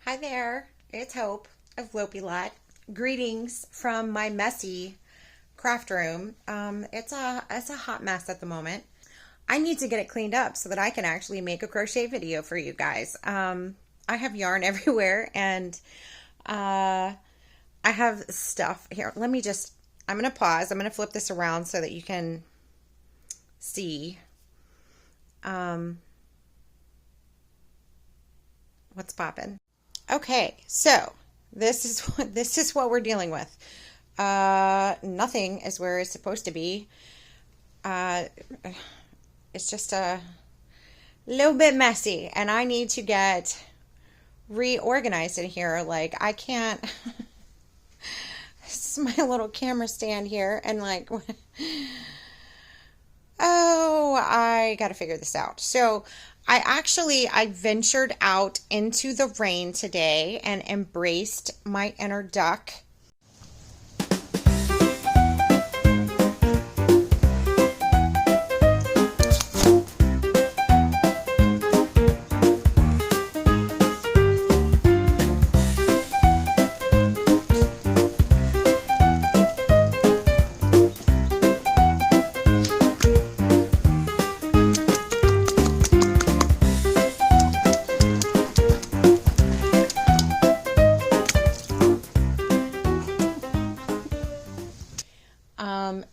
Hi there, it's Hope of Lopey Lot. Greetings from my messy craft room. It's a hot mess at the moment. I need to get it cleaned up so that I can actually make a crochet video for you guys. I have yarn everywhere and I have stuff here. I'm gonna pause. I'm gonna flip this around so that you can see what's popping. Okay, so this is what we're dealing with. Nothing is where it's supposed to be. It's just a little bit messy, and I need to get reorganized in here. Like I can't. This is my little camera stand here, and like, oh, I got to figure this out. So I ventured out into the rain today and embraced my inner duck.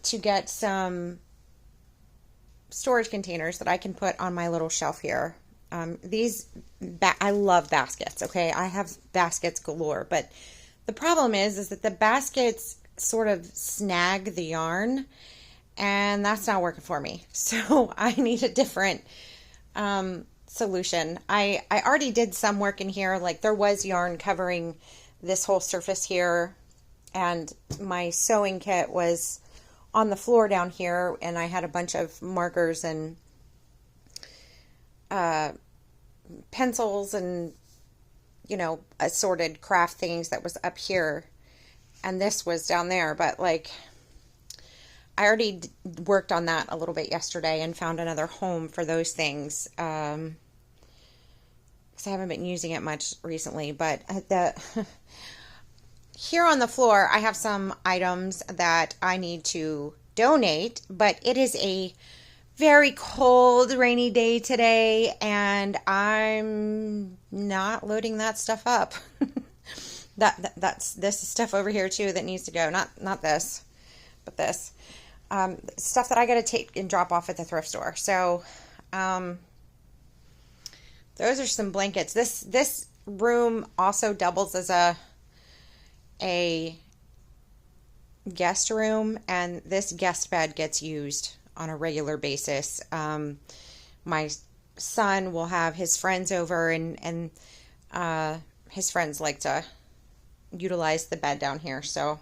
To get some storage containers that I can put on my little shelf here. I love baskets, okay? I have baskets galore, but the problem is that the baskets sort of snag the yarn, and that's not working for me. So I need a different solution. I already did some work in here, like there was yarn covering this whole surface here, and my sewing kit was on the floor down here, and I had a bunch of markers and pencils and, you know, assorted craft things that was up here, and this was down there. But like, I already worked on that a little bit yesterday and found another home for those things, because I haven't been using it much recently. But here on the floor, I have some items that I need to donate, but it is a very cold, rainy day today, and I'm not loading that stuff up. This is stuff over here too that needs to go. Not this, but this. Stuff that I got to take and drop off at the thrift store. So, those are some blankets. This room also doubles as a guest room, and this guest bed gets used on a regular basis. My son will have his friends over, and his friends like to utilize the bed down here. So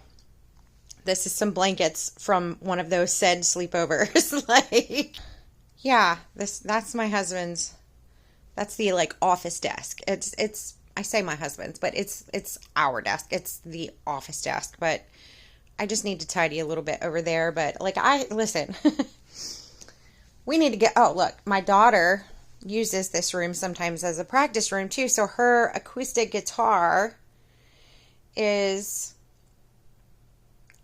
this is some blankets from one of those said sleepovers. Like, yeah, that's my husband's. That's the like office desk. It's I say my husband's, but it's our desk. It's the office desk, but I just need to tidy a little bit over there. But like, listen, we need to get, oh, look, my daughter uses this room sometimes as a practice room too. So her acoustic guitar is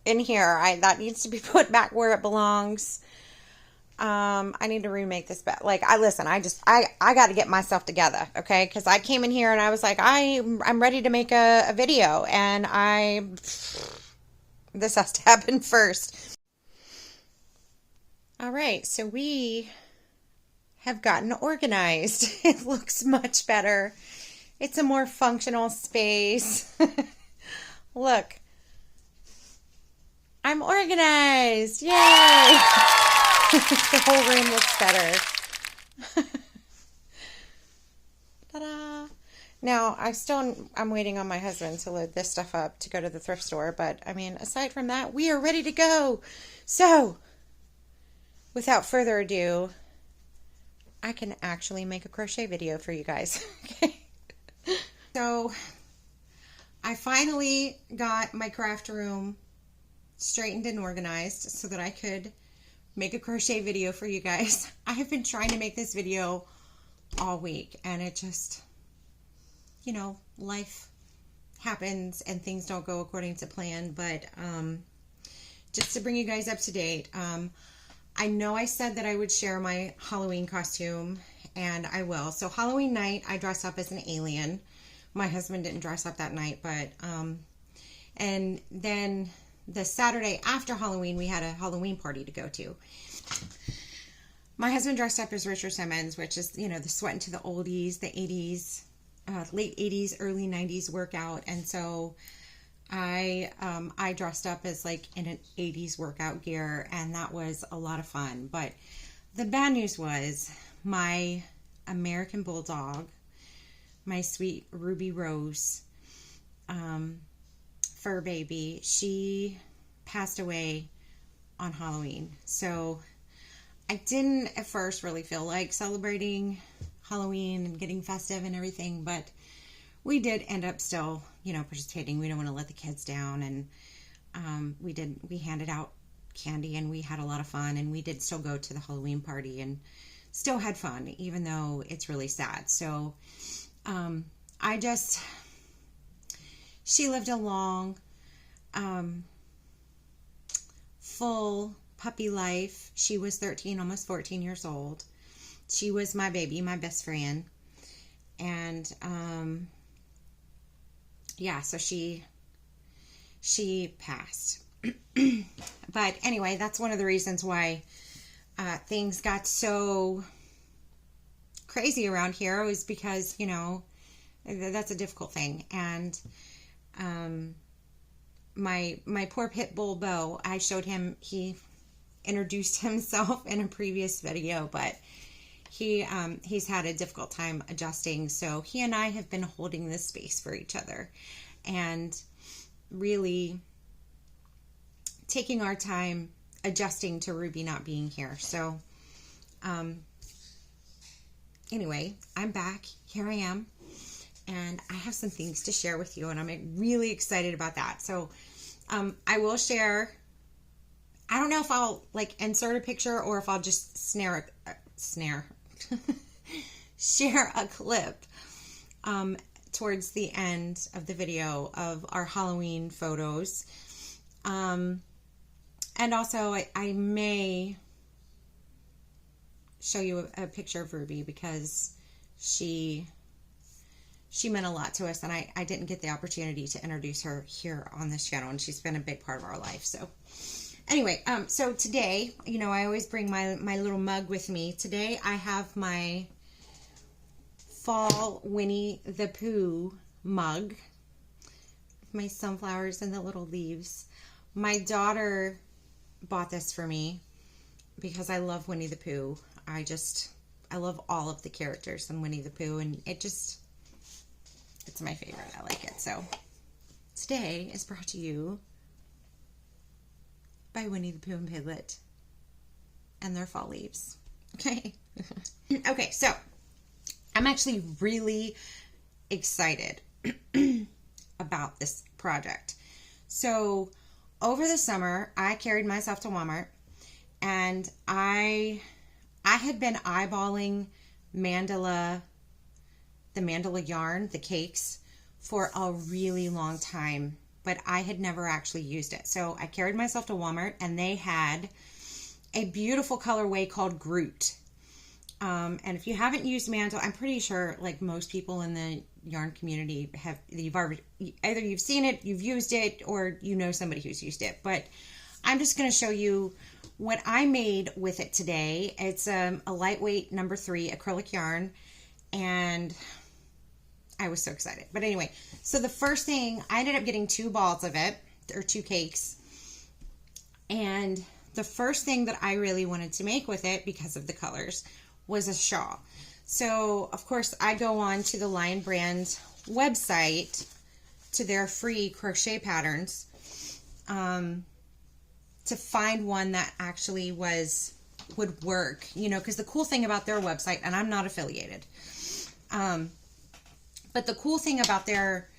in here. That needs to be put back where it belongs. I need to remake this bed. Like, I got to get myself together, okay? Because I came in here and I was like, I'm ready to make a video, and this has to happen first. All right, so we have gotten organized. It looks much better. It's a more functional space. Look, I'm organized. Yay! The whole room looks better. Ta-da! Now, I'm waiting on my husband to load this stuff up to go to the thrift store, but I mean, aside from that, we are ready to go. So, without further ado, I can actually make a crochet video for you guys. Okay. So, I finally got my craft room straightened and organized so that I could make a crochet video for you guys. I have been trying to make this video all week, and it just, you know, life happens and things don't go according to plan, but just to bring you guys up to date, I know I said that I would share my Halloween costume, and I will. So Halloween night, I dressed up as an alien. My husband didn't dress up that night, but and then the Saturday after Halloween, we had a Halloween party to go to. My husband dressed up as Richard Simmons, which is, you know, the sweat into the oldies, the 80s, late 80s, early 90s workout. And so I dressed up as like in an 80s workout gear, and that was a lot of fun. But the bad news was my American Bulldog, my sweet Ruby Rose, fur baby, she passed away on Halloween. So I didn't at first really feel like celebrating Halloween and getting festive and everything, but we did end up still, you know, participating. We don't want to let the kids down, and we handed out candy, and we had a lot of fun, and we did still go to the Halloween party and still had fun, even though it's really sad. So she lived a long, full puppy life. She was 13, almost 14 years old. She was my baby, my best friend. And, yeah, so she passed. But anyway, that's one of the reasons why, things got so crazy around here, was because, you know, that's a difficult thing. And, my poor pit bull Bo, I showed him, he introduced himself in a previous video, but he's had a difficult time adjusting. So he and I have been holding this space for each other and really taking our time adjusting to Ruby not being here. So anyway, I'm back. Here I am. And I have some things to share with you, and I'm really excited about that. So I will share. I don't know if I'll like insert a picture or if I'll just share a clip towards the end of the video of our Halloween photos. And also I may show you a picture of Ruby, because she meant a lot to us, and I didn't get the opportunity to introduce her here on this channel, and she's been a big part of our life. So anyway, so today, you know, I always bring my little mug with me. Today I have my fall Winnie the Pooh mug, my sunflowers and the little leaves. My daughter bought this for me because I love Winnie the Pooh. I love all of the characters in Winnie the Pooh, and it's my favorite. I like it. So today is brought to you by Winnie the Pooh and Piglet and their fall leaves. Okay. Okay, so I'm actually really excited about this project. So over the summer, I carried myself to Walmart, and I had been eyeballing the mandala yarn, the cakes, for a really long time, but I had never actually used it. So I carried myself to Walmart, and they had a beautiful colorway called Groot. And if you haven't used mandala, I'm pretty sure like most people in the yarn community have, either you've seen it, you've used it, or you know somebody who's used it. But I'm just going to show you what I made with it today. It's a lightweight number 3 acrylic yarn, and I was so excited. But anyway, so the first thing, I ended up getting 2 balls of it, or 2 cakes. And the first thing that I really wanted to make with it, because of the colors, was a shawl. So, of course, I go on to the Lion Brand website, to their free crochet patterns, to find one that actually would work, you know, because the cool thing about their website, and I'm not affiliated, but the cool thing about their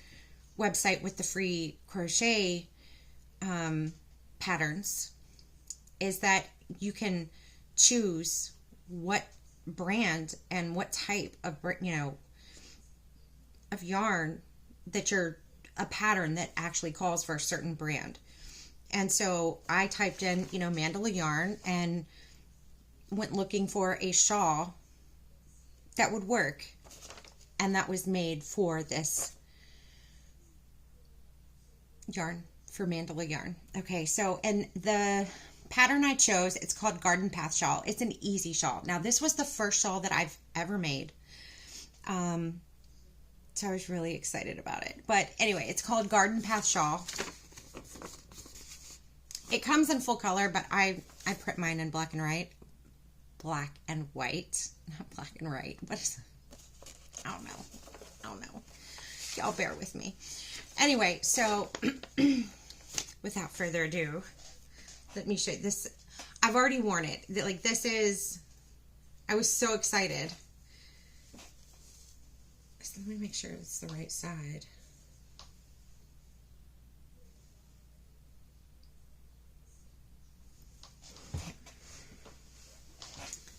website with the free crochet patterns is that you can choose what brand and what type of, you know, of yarn that a pattern that actually calls for a certain brand. And so I typed in, you know, Mandala Yarn and went looking for a shawl that would work. And that was made for this yarn, for Mandala Yarn. Okay, so, and the pattern I chose, it's called Garden Path Shawl. It's an easy shawl. Now, this was the first shawl that I've ever made. So I was really excited about it. But anyway, it's called Garden Path Shawl. It comes in full color, but I print mine in black and white. Black and white. Not black and white. But I don't know. Y'all bear with me. Anyway, so without further ado, let me show you this. I've already worn it. Like, this is, I was so excited. So let me make sure it's the right side.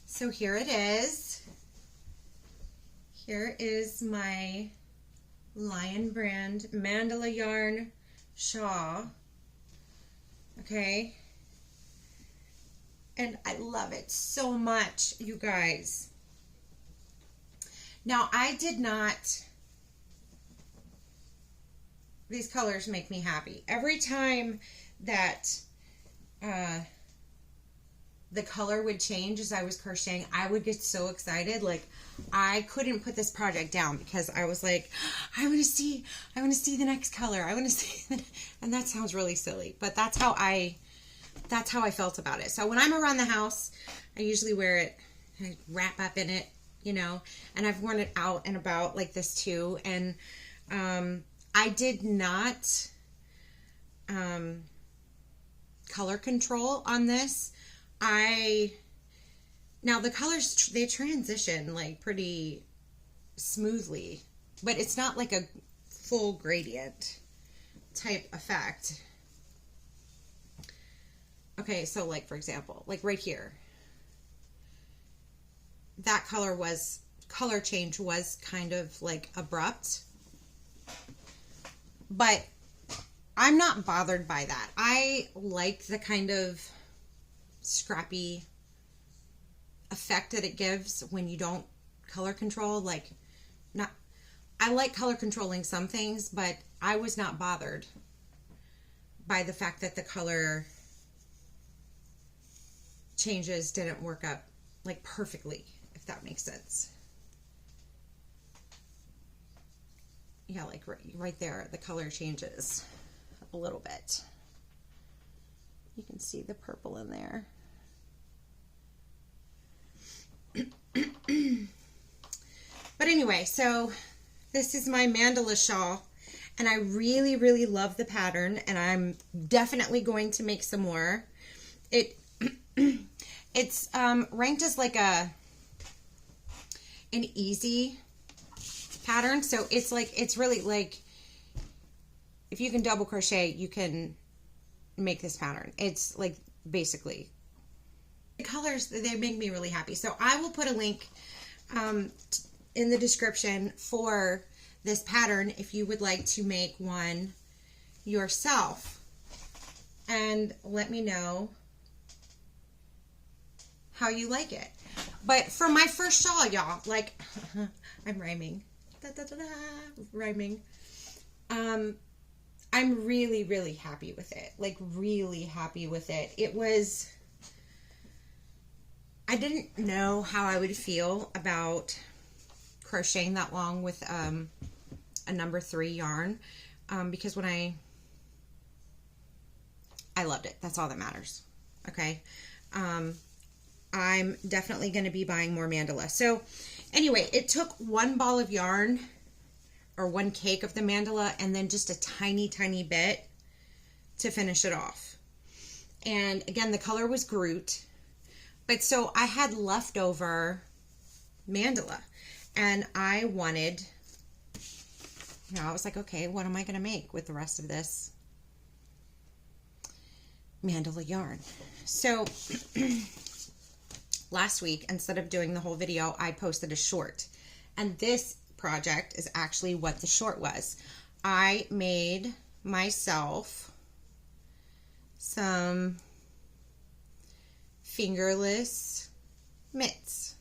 So here it is. Here is my Lion Brand Mandala Yarn shawl. Okay. And I love it so much, you guys. Now, I did not, these colors make me happy. Every time that the color would change as I was crocheting, I would get so excited. Like, I couldn't put this project down because I was like, I want to see the next color. I want to see, and that sounds really silly, but that's how I felt about it. So when I'm around the house, I usually wear it, I wrap up in it, you know, and I've worn it out and about like this too. And I did not color control on this. Now the colors, they transition like pretty smoothly, but it's not like a full gradient type effect. Okay, so like, for example, like right here, that color change was kind of like abrupt, but I'm not bothered by that. I like the kind of scrappy effect that it gives when you don't color control. Like, I like color controlling some things, but I was not bothered by the fact that the color changes didn't work up like perfectly, if that makes sense. Yeah, like right there, the color changes a little bit. You can see the purple in there. But anyway, so this is my mandala shawl, and I really, really love the pattern, and I'm definitely going to make some more. It's ranked as like an easy pattern, so it's like, it's really like, if you can double crochet, you can make this pattern. It's like, basically, the colors, they make me really happy. So I will put a link in the description for this pattern if you would like to make one yourself, and let me know how you like it. But for my first shawl, y'all, like, I'm rhyming, rhyming. I'm really, really happy with it. Like, really happy with it. It was, I didn't know how I would feel about crocheting that long with a number 3 yarn, because when I loved it. That's all that matters. Okay. I'm definitely going to be buying more mandala. So anyway, it took one ball of yarn, or one cake of the mandala, and then just a tiny, tiny bit to finish it off. And again, the color was Groot. But so I had leftover mandala, and I wanted, you know, I was like, okay, what am I going to make with the rest of this mandala yarn? So last week, instead of doing the whole video, I posted a short, and this project is actually what the short was. I made myself some fingerless mitts,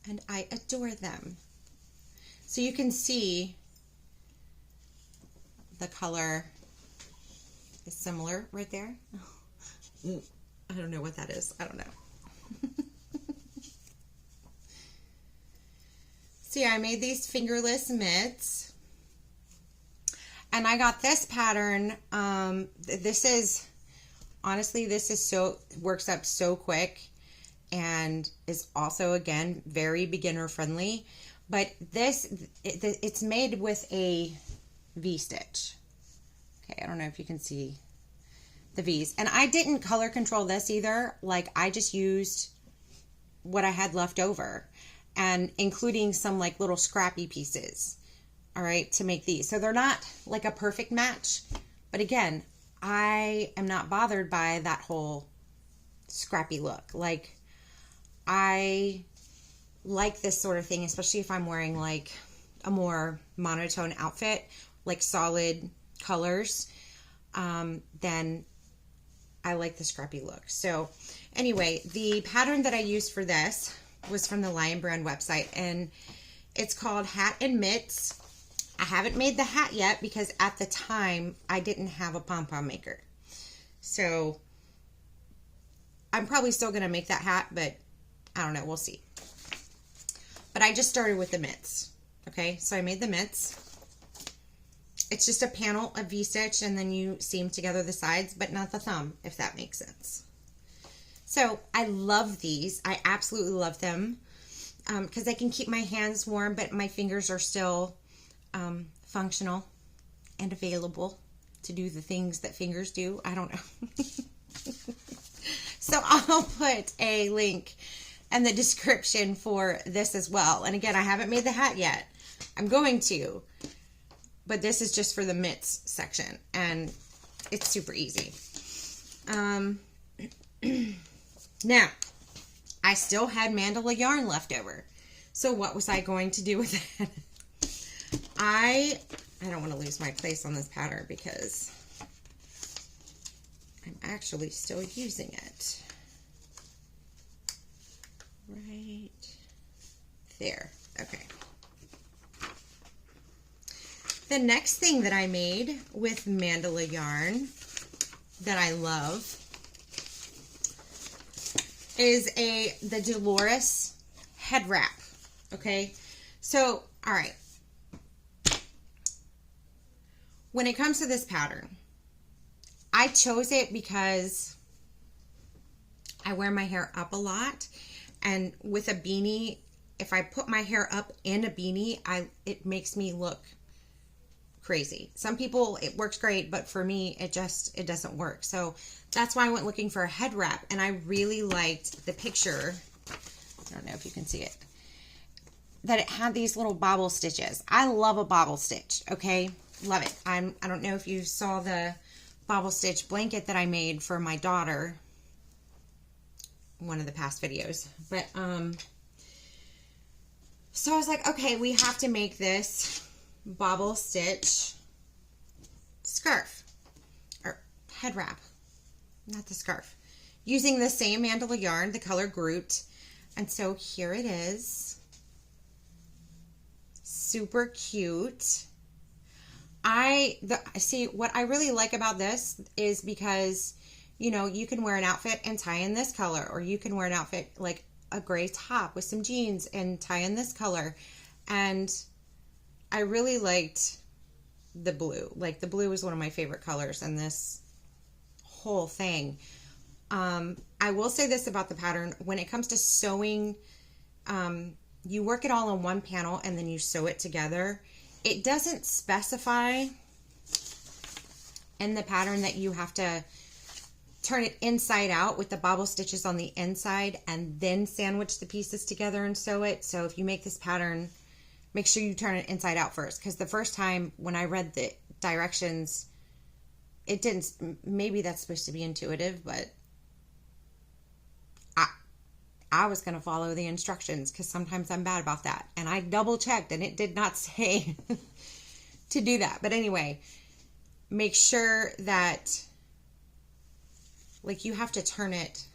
and I adore them. So you can see the color is similar right there. I don't know what that is. I don't know. See, I made these fingerless mitts, and I got this pattern. This is, honestly, this is works up so quick and is also, again, very beginner friendly. But it's made with a V-stitch. Okay, I don't know if you can see the V's. And I didn't color control this either. Like, I just used what I had left over, and including some like little scrappy pieces, all right, to make these. So they're not like a perfect match, but again, I am not bothered by that whole scrappy look. Like, I like this sort of thing, especially if I'm wearing like a more monotone outfit, like solid colors, then I like the scrappy look. So anyway, the pattern that I used for this was from the Lion Brand website, and it's called Hat and Mitts. I haven't made the hat yet because at the time I didn't have a pom-pom maker. So I'm probably still going to make that hat, but I don't know. We'll see. But I just started with the mitts. Okay, so I made the mitts. It's just a panel of V-stitch, and then you seam together the sides, but not the thumb, if that makes sense. So I love these. I absolutely love them because they can keep my hands warm, but my fingers are still functional and available to do the things that fingers do. I don't know. So I'll put a link in the description for this as well. And again, I haven't made the hat yet. I'm going to, but this is just for the mitts section, and it's super easy. Now, I still had mandala yarn left over. So what was I going to do with it? I don't want to lose my place on this pattern because I'm actually still using it. Right there. Okay. The next thing that I made with mandala yarn that I love is the Delores Head wrap. Okay. So, all right. When it comes to this pattern, I chose it because I wear my hair up a lot, and with a beanie, if I put my hair up in a beanie, it makes me look crazy. Some people, it works great, but for me, it doesn't work. So that's why I went looking for a head wrap, and I really liked the picture. I don't know if you can see it, that it had these little bobble stitches. I love a bobble stitch, okay? Love it. I don't know if you saw the bobble stitch blanket that I made for my daughter, one of the past videos, but so I was like, okay, we have to make this bobble stitch scarf or head wrap, not the scarf, using the same mandala yarn, the color Groot. And so here it is, super cute. See, what I really like about this is because, you know, you can wear an outfit and tie in this color, or you can wear an outfit like a gray top with some jeans and tie in this color. And I really liked the blue. Like, the blue is one of my favorite colors in this whole thing. I will say this about the pattern. When it comes to sewing, you work it all on one panel and then you sew it together. It doesn't specify in the pattern that you have to turn it inside out with the bobble stitches on the inside and then sandwich the pieces together and sew it. So if you make this pattern, make sure you turn it inside out first, because the first time when I read the directions, it didn't. Maybe that's supposed to be intuitive, but I was going to follow the instructions because sometimes I'm bad about that. And I double checked and it did not say to do that. But anyway, make sure that like you have to turn it,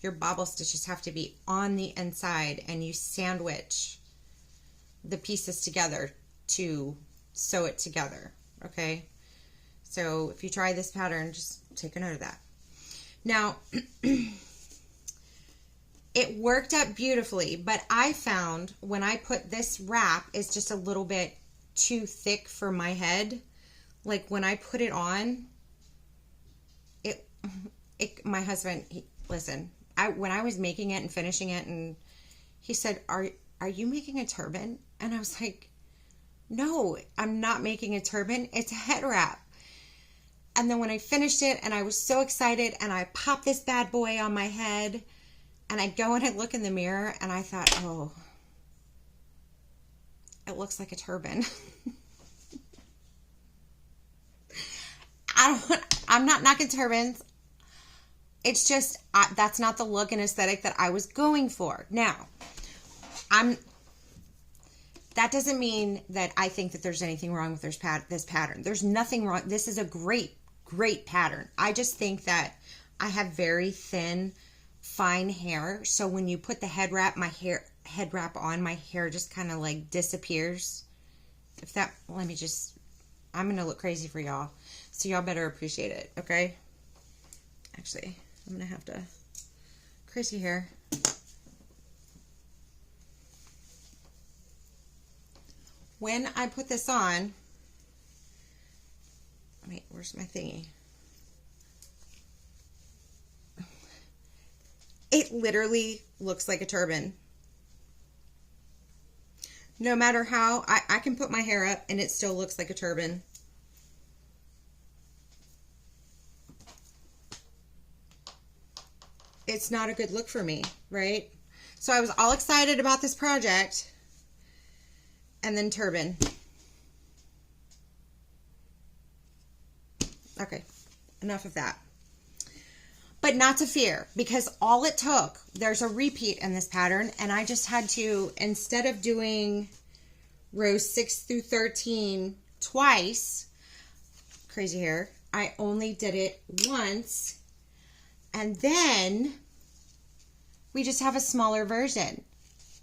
your bobble stitches have to be on the inside and you sandwich the pieces together to sew it together. Okay. So if you try this pattern, just take a note of that. Now, it worked out beautifully, but I found when I put this wrap, it's just a little bit too thick for my head. Like when I put it on, my husband, listen, when I was making it and finishing it, and he said, are you making a turban? And I was like, no, I'm not making a turban. It's a head wrap. And then when I finished it and I was so excited and I popped this bad boy on my head and I go and I look in the mirror and I thought, oh, it looks like a turban. I'm not knocking turbans. It's just, that's not the look and aesthetic that I was going for. Now, that doesn't mean that I think that there's anything wrong with this pattern. There's nothing wrong. This is a great pattern. I just think that I have very thin, fine hair. So when you put the head wrap on, my hair just kind of like disappears. I'm going to look crazy for y'all. So y'all better appreciate it. Okay. Actually, I'm going to have to, crazy hair. When I put this on, wait, where's my thingy? It literally looks like a turban. No matter how, I can put my hair up and it still looks like a turban. It's not a good look for me, right? So I was all excited about this project. And then turban. Okay, enough of that. But not to fear, because all it took, there's a repeat in this pattern, and I just had to, instead of doing rows 6 through 13 twice, crazy hair, I only did it once, and then we just have a smaller version.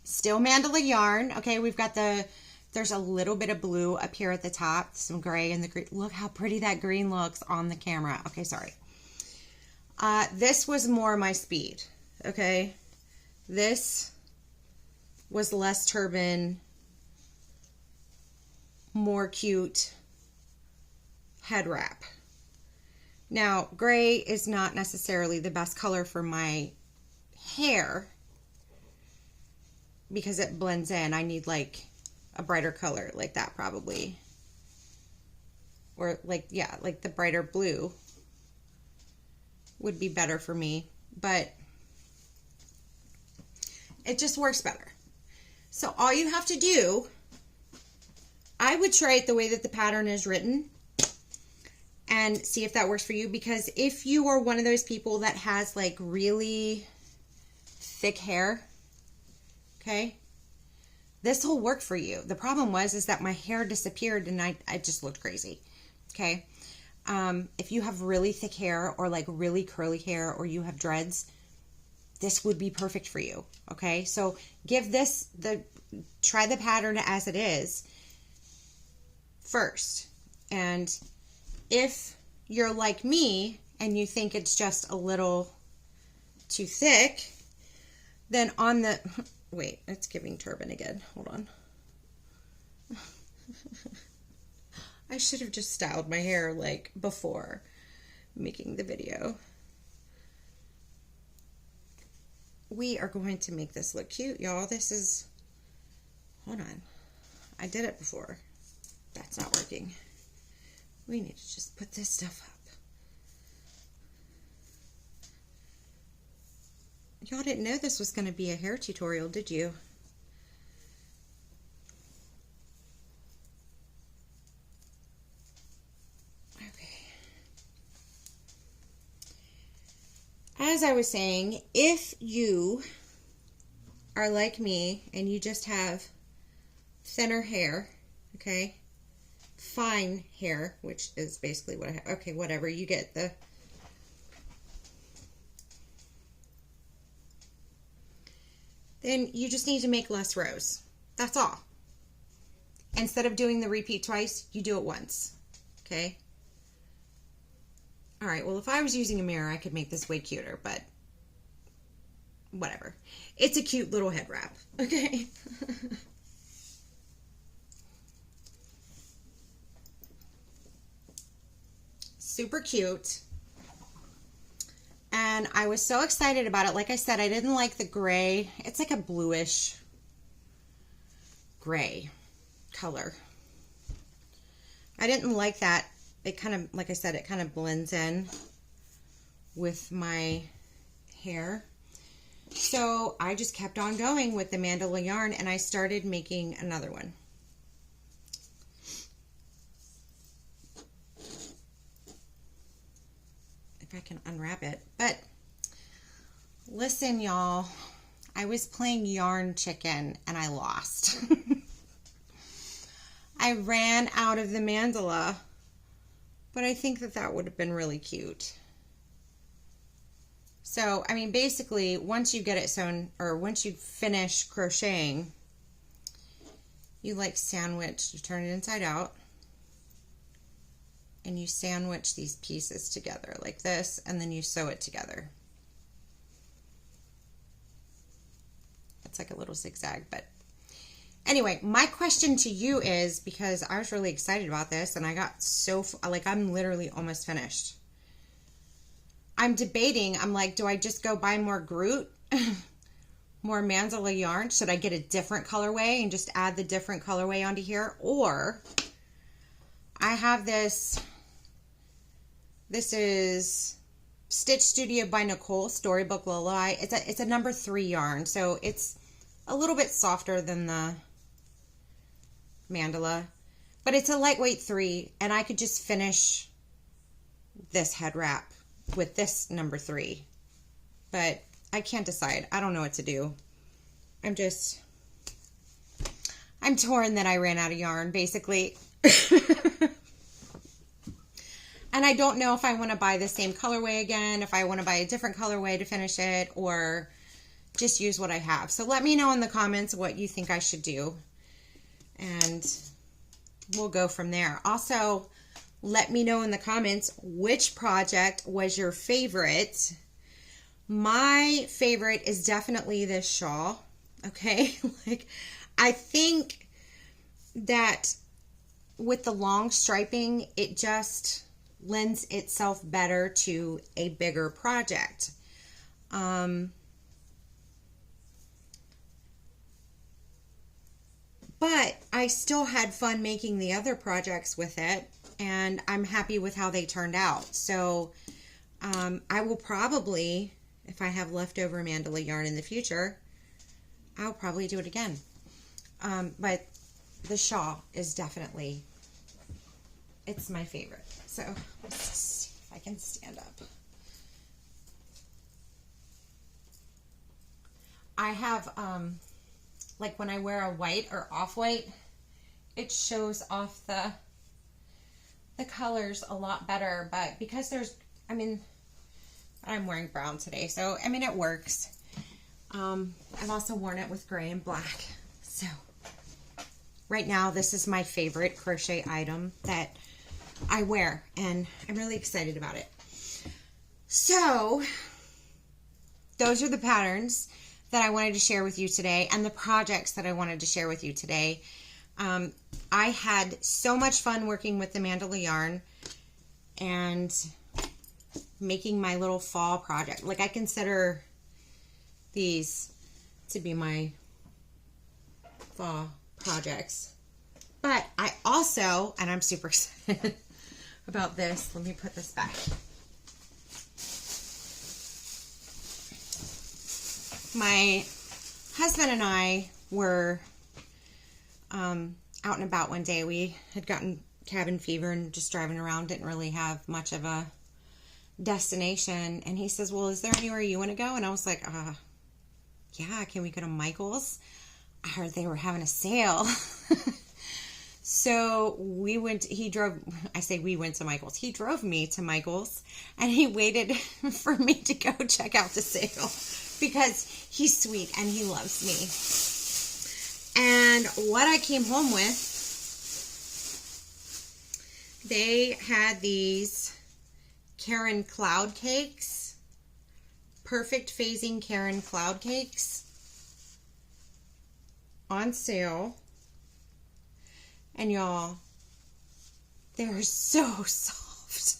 Still mandala yarn. Okay, we've got there's a little bit of blue up here at the top, some gray in the green. Look how pretty that green looks on the camera. Okay, sorry. This was more my speed, okay? This was less turban, more cute head wrap. Now, gray is not necessarily the best color for my hair because it blends in. I need like a brighter color like that probably. Or like, yeah, like the brighter blue would be better for me, but it just works better. So all you have to do, I would try it the way that the pattern is written and see if that works for you, because if you are one of those people that has like really thick hair, okay, this will work for you. The problem is that my hair disappeared and I just looked crazy. Okay. If you have really thick hair or like really curly hair or you have dreads, this would be perfect for you. Okay. So give this try the pattern as it is first. And if you're like me and you think it's just a little too thick, then on the, wait, it's giving turban again. Hold on. I should have just styled my hair like before making the video. We are going to make this look cute, y'all. This is, hold on. I did it before. That's not working. We need to just put this stuff up. Y'all didn't know this was going to be a hair tutorial, did you? Okay. as I was saying, if you are like me and you just have thinner hair, okay, fine hair, which is basically what I have. Okay, whatever, you get the... Then you just need to make less rows. That's all. Instead of doing the repeat twice, you do it once, okay? All right, well, if I was using a mirror, I could make this way cuter, but whatever. It's a cute little head wrap, okay? Super cute. And I was so excited about it. Like I said, I didn't like the gray. It's like a bluish gray color. I didn't like that. It kind of, like I said, it kind of blends in with my hair. So I just kept on going with the mandala yarn, and I started making another one. If I can unwrap it. But listen, y'all, I was playing yarn chicken and I lost. I ran out of the mandala, but I think that that would have been really cute. So, I mean, basically, once you get it sewn, or once you finish crocheting, you like sandwich, you turn it inside out, and you sandwich these pieces together like this, and then you sew it together. It's like a little zigzag, but anyway, my question to you is, because I was really excited about this, and I got so, like, I'm literally almost finished. I'm debating, I'm like, do I just go buy more Groot, more mandala yarn? Should I get a different colorway and just add the different colorway onto here? Or I have this is Stitch Studio by Nicole, Storybook Lullaby. It's a number 3 yarn, so it's a little bit softer than the mandala, but it's a lightweight 3, and I could just finish this head wrap with this number 3, but I can't decide. I don't know what to do. I'm torn that I ran out of yarn, basically. And I don't know if I want to buy the same colorway again, if I want to buy a different colorway to finish it, or just use what I have. So let me know in the comments what you think I should do, and we'll go from there. Also, let me know in the comments which project was your favorite. My favorite is definitely this shawl, okay? Like, I think that with the long striping, it just lends itself better to a bigger project. But I still had fun making the other projects with it, and I'm happy with how they turned out. So I will probably, if I have leftover mandala yarn in the future, I'll probably do it again. But the shawl is definitely, it's my favorite. So let's see if I can stand up. I have, like when I wear a white or off-white, it shows off the colors a lot better, but because there's, I mean, I'm wearing brown today, so, I mean, it works. I've also worn it with gray and black, so right now, this is my favorite crochet item that I wear, and I'm really excited about it. So, those are the patterns that I wanted to share with you today, and the projects that I wanted to share with you today. I had so much fun working with the mandala yarn and making my little fall project. Like, I consider these to be my fall projects. But I also, and I'm super excited about this. Let me put this back. My husband and I were out and about one day. We had gotten cabin fever and just driving around, didn't really have much of a destination, and he says, well, is there anywhere you want to go? And I was like, yeah, can we go to Michael's? I heard they were having a sale. So we went, I say we went to Michael's. He drove me to Michael's, and he waited for me to go check out the sale because he's sweet and he loves me. And what I came home with, they had these Karen cloud cakes, perfect phasing Karen cloud cakes on sale. And y'all, they're so soft.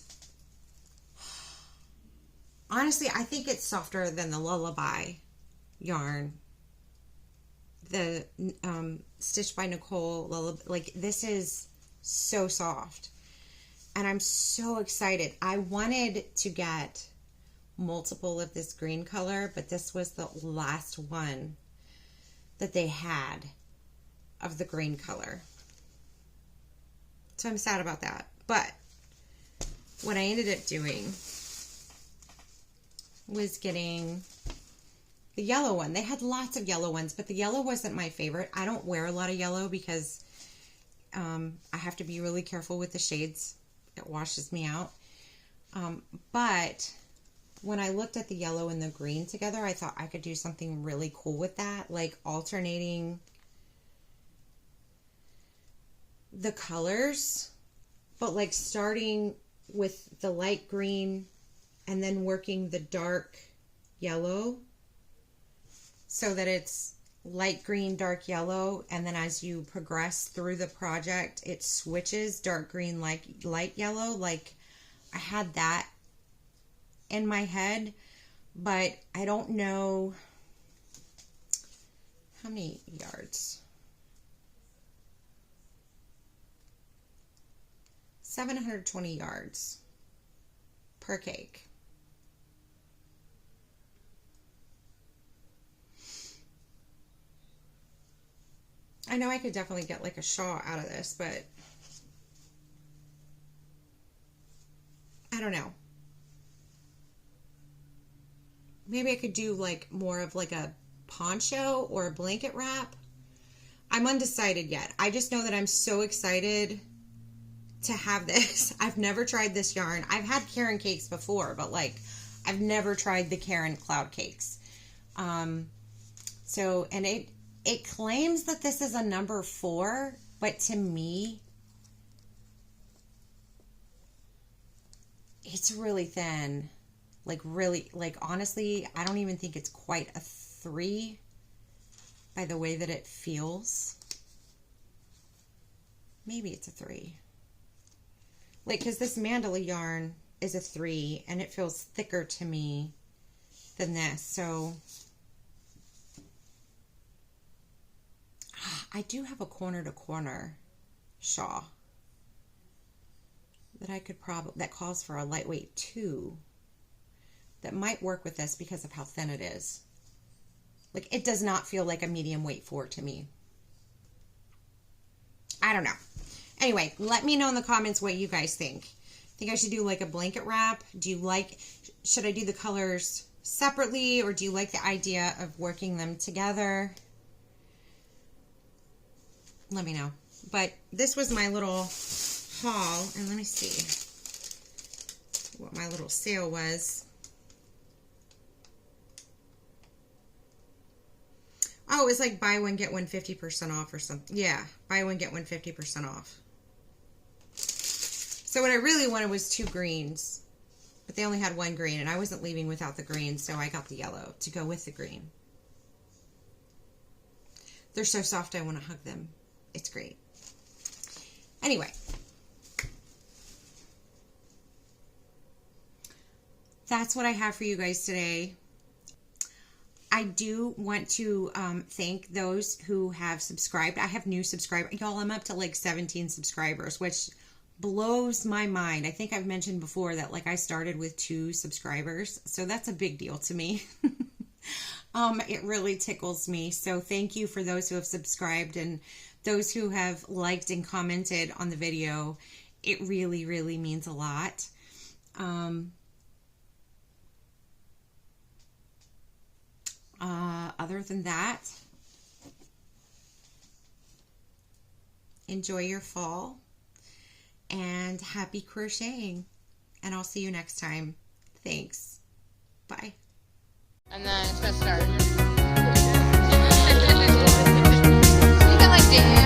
Honestly, I think it's softer than the Lullaby yarn. The Stitched by Nicole Lullaby. Like, this is so soft. And I'm so excited. I wanted to get multiple of this green color, but this was the last one that they had of the green color. So I'm sad about that. But what I ended up doing was getting the yellow one. They had lots of yellow ones, but the yellow wasn't my favorite. I don't wear a lot of yellow because I have to be really careful with the shades. It washes me out. But when I looked at the yellow and the green together, I thought I could do something really cool with that, like alternating the colors, but like starting with the light green and then working the dark yellow so that it's light green, dark yellow, and then as you progress through the project, it switches dark green, light yellow. Like, I had that in my head, but I don't know how many yards. 720 yards per cake. I know I could definitely get like a shawl out of this, but I don't know. Maybe I could do like more of like a poncho or a blanket wrap. I'm undecided yet. I just know that I'm so excited to have this. I've never tried this yarn. I've had Karen cakes before, but like I've never tried the Karen cloud cakes. So, and it claims that this is a number 4, but to me, it's really thin. Like really, like honestly, I don't even think it's quite a 3 by the way that it feels. Maybe it's a 3. Like, because this mandala yarn is a 3, and it feels thicker to me than this. So, I do have a corner-to-corner shawl that I could probably, that calls for a lightweight 2. That might work with this because of how thin it is. Like, it does not feel like a medium weight 4 to me. I don't know. Anyway, let me know in the comments what you guys think. Think I should do like a blanket wrap? Should I do the colors separately, or do you like the idea of working them together? Let me know. But this was my little haul, and let me see what my little sale was. Oh, it was like buy one, get one 50% off or something. Yeah, buy one, get one 50% off. So what I really wanted was 2 greens, but they only had 1 green, and I wasn't leaving without the green, so I got the yellow to go with the green. They're so soft, I want to hug them. It's great. Anyway, that's what I have for you guys today. I do want to thank those who have subscribed. I have new subscribers. Y'all, I'm up to like 17 subscribers, which blows my mind. I think I've mentioned before that like I started with 2 subscribers, so that's a big deal to me. It really tickles me. So thank you for those who have subscribed and those who have liked and commented on the video. It really, really means a lot. Other than that, enjoy your fall and happy crocheting. And I'll see you next time. Thanks. Bye. And then it's gonna start. You can like dance.